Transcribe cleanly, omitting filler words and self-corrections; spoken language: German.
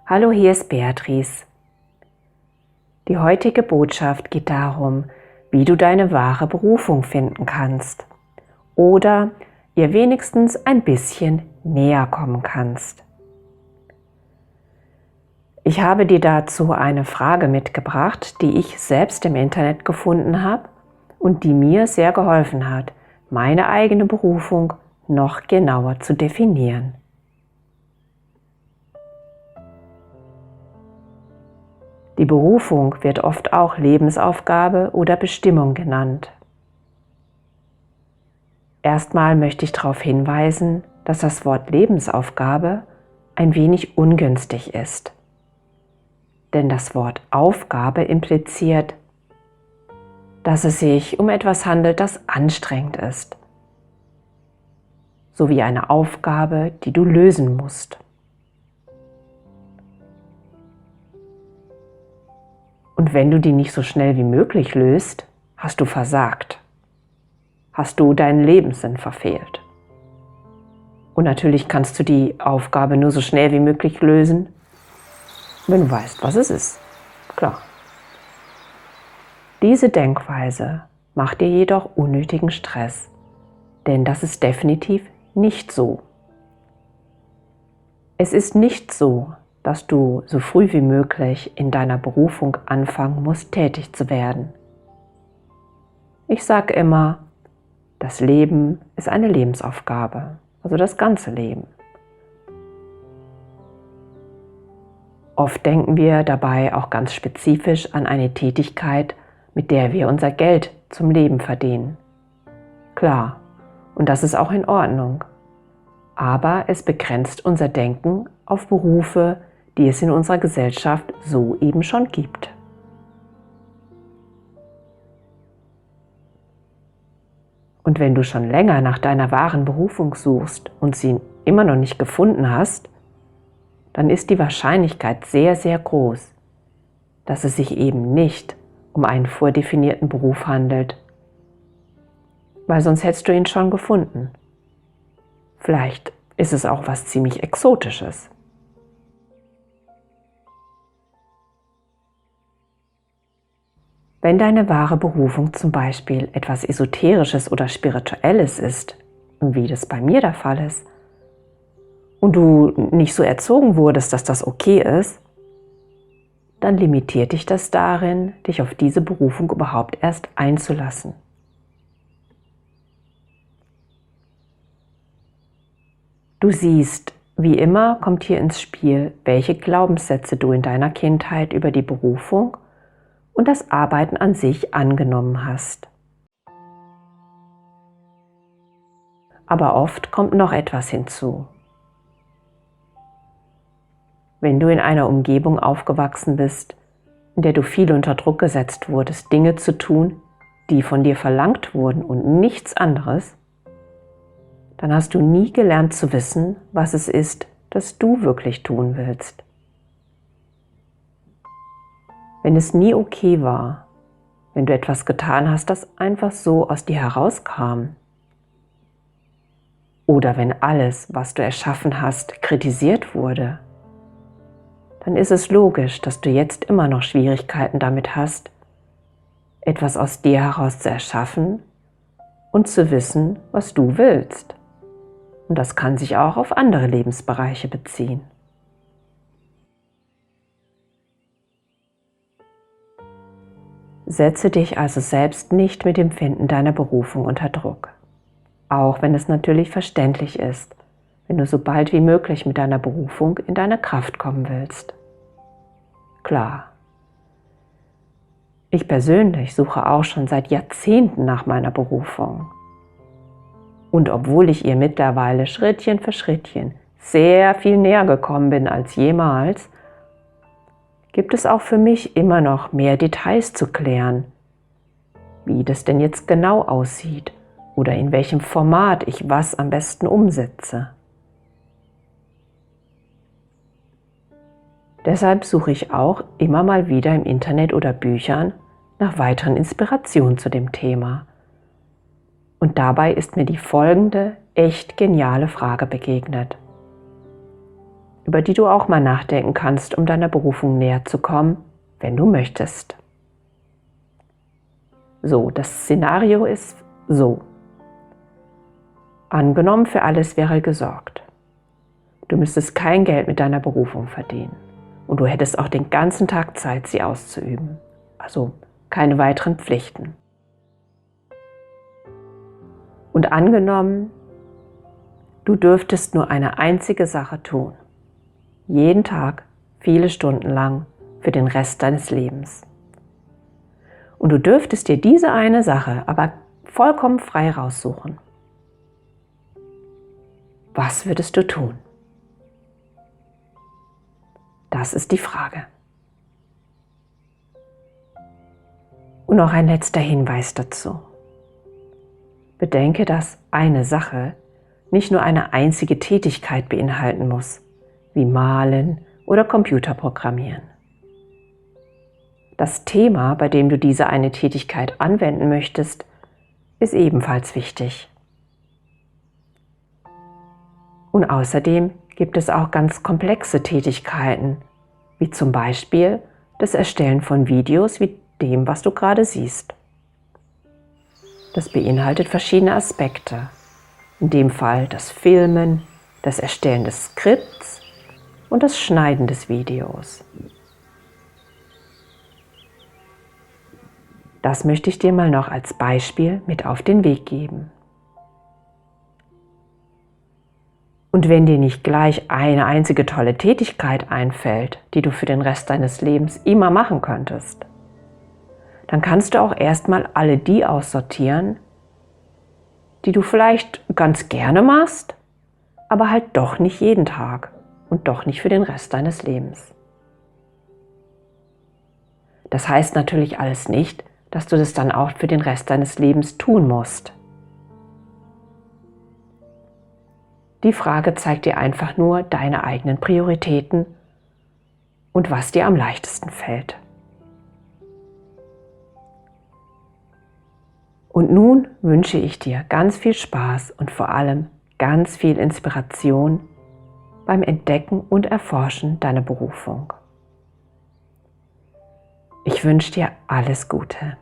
Hallo, hier ist Beatrice. Die heutige Botschaft geht darum, wie du deine wahre Berufung finden kannst oder ihr wenigstens ein bisschen näher kommen kannst. Ich habe dir dazu eine Frage mitgebracht, die ich selbst im Internet gefunden habe und die mir sehr geholfen hat, meine eigene Berufung noch genauer zu definieren. Die Berufung wird oft auch Lebensaufgabe oder Bestimmung genannt. Erstmal möchte ich darauf hinweisen, dass das Wort Lebensaufgabe ein wenig ungünstig ist. Denn das Wort Aufgabe impliziert, dass es sich um etwas handelt, das anstrengend ist. Sowie eine Aufgabe, die du lösen musst. Und wenn du die nicht so schnell wie möglich löst, hast du versagt. Hast du deinen Lebenssinn verfehlt. Und natürlich kannst du die Aufgabe nur so schnell wie möglich lösen, wenn du weißt, was es ist. Klar. Diese Denkweise macht dir jedoch unnötigen Stress, denn das ist definitiv nicht so. Es ist nicht so, dass du so früh wie möglich in deiner Berufung anfangen musst, tätig zu werden. Ich sage immer, das Leben ist eine Lebensaufgabe, also das ganze Leben. Oft denken wir dabei auch ganz spezifisch an eine Tätigkeit, mit der wir unser Geld zum Leben verdienen. Klar, und das ist auch in Ordnung. Aber es begrenzt unser Denken auf Berufe, die es in unserer Gesellschaft so eben schon gibt. Und wenn du schon länger nach deiner wahren Berufung suchst und sie immer noch nicht gefunden hast, dann ist die Wahrscheinlichkeit sehr, sehr groß, dass es sich eben nicht um einen vordefinierten Beruf handelt, weil sonst hättest du ihn schon gefunden. Vielleicht ist es auch was ziemlich Exotisches. Wenn deine wahre Berufung zum Beispiel etwas Esoterisches oder Spirituelles ist, wie das bei mir der Fall ist, und du nicht so erzogen wurdest, dass das okay ist, dann limitiert dich das darin, dich auf diese Berufung überhaupt erst einzulassen. Du siehst, wie immer kommt hier ins Spiel, welche Glaubenssätze du in deiner Kindheit über die Berufung und das Arbeiten an sich angenommen hast. Aber oft kommt noch etwas hinzu. Wenn du in einer Umgebung aufgewachsen bist, in der du viel unter Druck gesetzt wurdest, Dinge zu tun, die von dir verlangt wurden und nichts anderes, dann hast du nie gelernt zu wissen, was es ist, das du wirklich tun willst. Wenn es nie okay war, wenn du etwas getan hast, das einfach so aus dir herauskam, oder wenn alles, was du erschaffen hast, kritisiert wurde, dann ist es logisch, dass du jetzt immer noch Schwierigkeiten damit hast, etwas aus dir heraus zu erschaffen und zu wissen, was du willst. Und das kann sich auch auf andere Lebensbereiche beziehen. Setze dich also selbst nicht mit dem Finden deiner Berufung unter Druck. Auch wenn es natürlich verständlich ist, wenn du so bald wie möglich mit deiner Berufung in deine Kraft kommen willst. Klar. Ich persönlich suche auch schon seit Jahrzehnten nach meiner Berufung. Und obwohl ich ihr mittlerweile Schrittchen für Schrittchen sehr viel näher gekommen bin als jemals, gibt es auch für mich immer noch mehr Details zu klären, wie das denn jetzt genau aussieht oder in welchem Format ich was am besten umsetze. Deshalb suche ich auch immer mal wieder im Internet oder Büchern nach weiteren Inspirationen zu dem Thema. Und dabei ist mir die folgende echt geniale Frage begegnet. über die du auch mal nachdenken kannst, um deiner Berufung näher zu kommen, wenn du möchtest. So, das Szenario ist so. Angenommen, für alles wäre gesorgt. Du müsstest kein Geld mit deiner Berufung verdienen und du hättest auch den ganzen Tag Zeit, sie auszuüben. Also keine weiteren Pflichten. Und angenommen, du dürftest nur eine einzige Sache tun. Jeden Tag, viele Stunden lang, für den Rest deines Lebens. Und du dürftest dir diese eine Sache aber vollkommen frei raussuchen. Was würdest du tun? Das ist die Frage. Und noch ein letzter Hinweis dazu. Bedenke, dass eine Sache nicht nur eine einzige Tätigkeit beinhalten muss, wie Malen oder Computerprogrammieren. Das Thema, bei dem du diese eine Tätigkeit anwenden möchtest, ist ebenfalls wichtig. Und außerdem gibt es auch ganz komplexe Tätigkeiten, wie zum Beispiel das Erstellen von Videos wie dem, was du gerade siehst. Das beinhaltet verschiedene Aspekte. In dem Fall das Filmen, das Erstellen des Skripts und das Schneiden des Videos. Das möchte ich dir mal noch als Beispiel mit auf den Weg geben. Und wenn dir nicht gleich eine einzige tolle Tätigkeit einfällt, die du für den Rest deines Lebens immer machen könntest, dann kannst du auch erstmal alle die aussortieren, die du vielleicht ganz gerne machst, aber halt doch nicht jeden Tag und doch nicht für den Rest deines Lebens. Das heißt natürlich alles nicht, dass du das dann auch für den Rest deines Lebens tun musst. Die Frage zeigt dir einfach nur deine eigenen Prioritäten und was dir am leichtesten fällt. Und nun wünsche ich dir ganz viel Spaß und vor allem ganz viel Inspiration beim Entdecken und Erforschen deiner Berufung. Ich wünsche dir alles Gute.